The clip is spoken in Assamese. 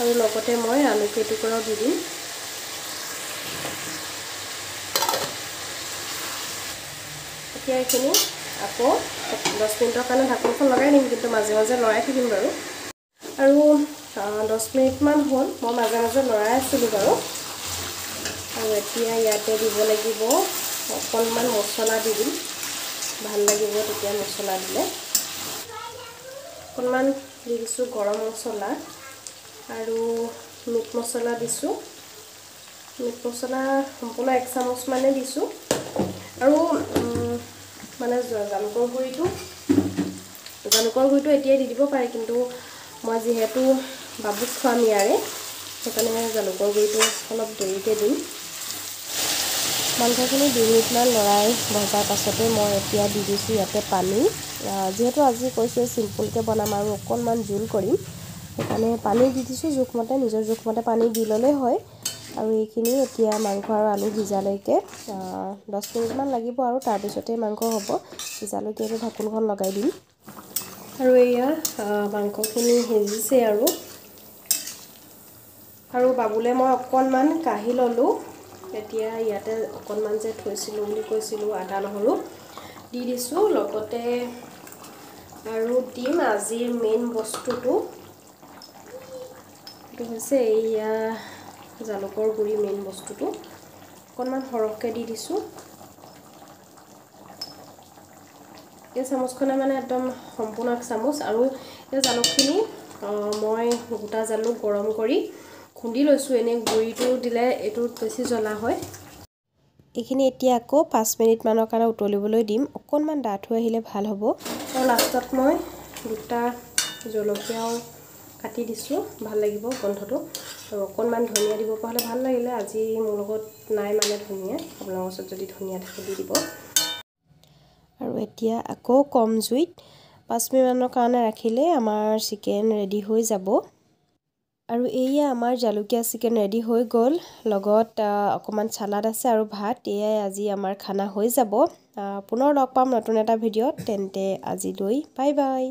আৰু লগতে মই আলু কেইটুকুৰাও দি দিম। এতিয়া এইখিনি আকৌ 10 মিনিটৰ কাৰণে ঢাকনখন লগাই দিম, কিন্তু মাজে মাজে লৰাই থাকিম বাৰু। আৰু 10 মিনিটমান হ'ল মই মাজে মাজে লৰাই আছিলোঁ বাৰু। আৰু এতিয়া ইয়াতে দিব লাগিব অকণমান মছলা দি দিম, ভাল লাগিব তেতিয়া মছলা দিলে। অকণমান দি দিছোঁ গৰম মছলা আৰু মিট মছলা দিছোঁ। মিট মছলা সম্পূৰ্ণ 1 চামুচ মানে দিছোঁ। আৰু মানে জালুকৰ গুড়িটো এতিয়াই দি দিব পাৰে, কিন্তু মই যিহেতু বাবুক খুৱাম ইয়াৰে, সেইকাৰণে জালুকৰ গুড়িটো অলপ দেৰিকৈ দিম। মাংসখিনি 2 মিনিটমান লৰাই ভজাৰ পাছতে মই এতিয়া দি দিছোঁ ইয়াতে পানী। যিহেতু আজি কৈছোঁ চিম্পুলকৈ বনাম আৰু অকণমান জোল কৰিম, সেইকাৰণে পানী দি দিছোঁ জোখমতে, নিজৰ জোখমতে পানী দি ল'লেই হয়। আৰু এইখিনি এতিয়া মাংস আৰু আলু সিজালৈকে 10 মিনিটমান লাগিব, আৰু তাৰপিছতেই মাংস হ'ব। সিজালৈকে এইটো ঢাকোনখন লগাই দিম। আৰু এয়া মাংসখিনি সিজিছে আৰু বাবুলে মই অকণমান কাঢ়ি ল'লোঁ। এতিয়া ইয়াতে অকণমান যে থৈছিলোঁ বুলি কৈছিলোঁ আদা নহৰু দি দিছোঁ, লগতে আৰু দিম আজিৰ মেইন বস্তুটো, এইটো হৈছে এইয়া জালুকৰ গুড়ি। মেইন বস্তুটো অকণমান সৰহকৈ দি দিছোঁ। এই চামুচখনে মানে একদম সম্পূৰ্ণ 1 চামুচ। আৰু এই জালুকখিনি মই গোটা জালুক গৰম কৰি খুন্দি লৈছোঁ। এনেই গুড়িটো দিলে এইটো বেছি জ্বলা হয়। এইখিনি এতিয়া আকৌ 5 মিনিটমানৰ কাৰণে উতলিবলৈ দিম, অকণমান ডাঠ হৈ আহিলে ভাল হ'ব। আৰু লাষ্টত মই 2টা জলকীয়াও কাটি দিছোঁ, ভাল লাগিব গোন্ধটো। আৰু অকণমান ধনিয়া দিব পৰা হ'লে ভাল লাগিলে। আজি মোৰ লগত নাই মানে ধনিয়া, আপোনালোকৰ ওচৰত যদি ধনিয়া থাকে দি দিব। আৰু এতিয়া আকৌ কম জুইত 5 মিনিটমানৰ কাৰণে ৰাখিলে আমাৰ চিকেন ৰেডি হৈ যাব। আৰু এইয়া আমাৰ জালুকীয়া চিকেন ৰেডি হৈ গ'ল। লগত অকণমান চালাড আছে আৰু ভাত। এয়াই আজি আমাৰ খানা হৈ যাব। পুনৰ লগ পাম নতুন এটা ভিডিঅ'ত। তেন্তে আজিলৈ বাই বাই।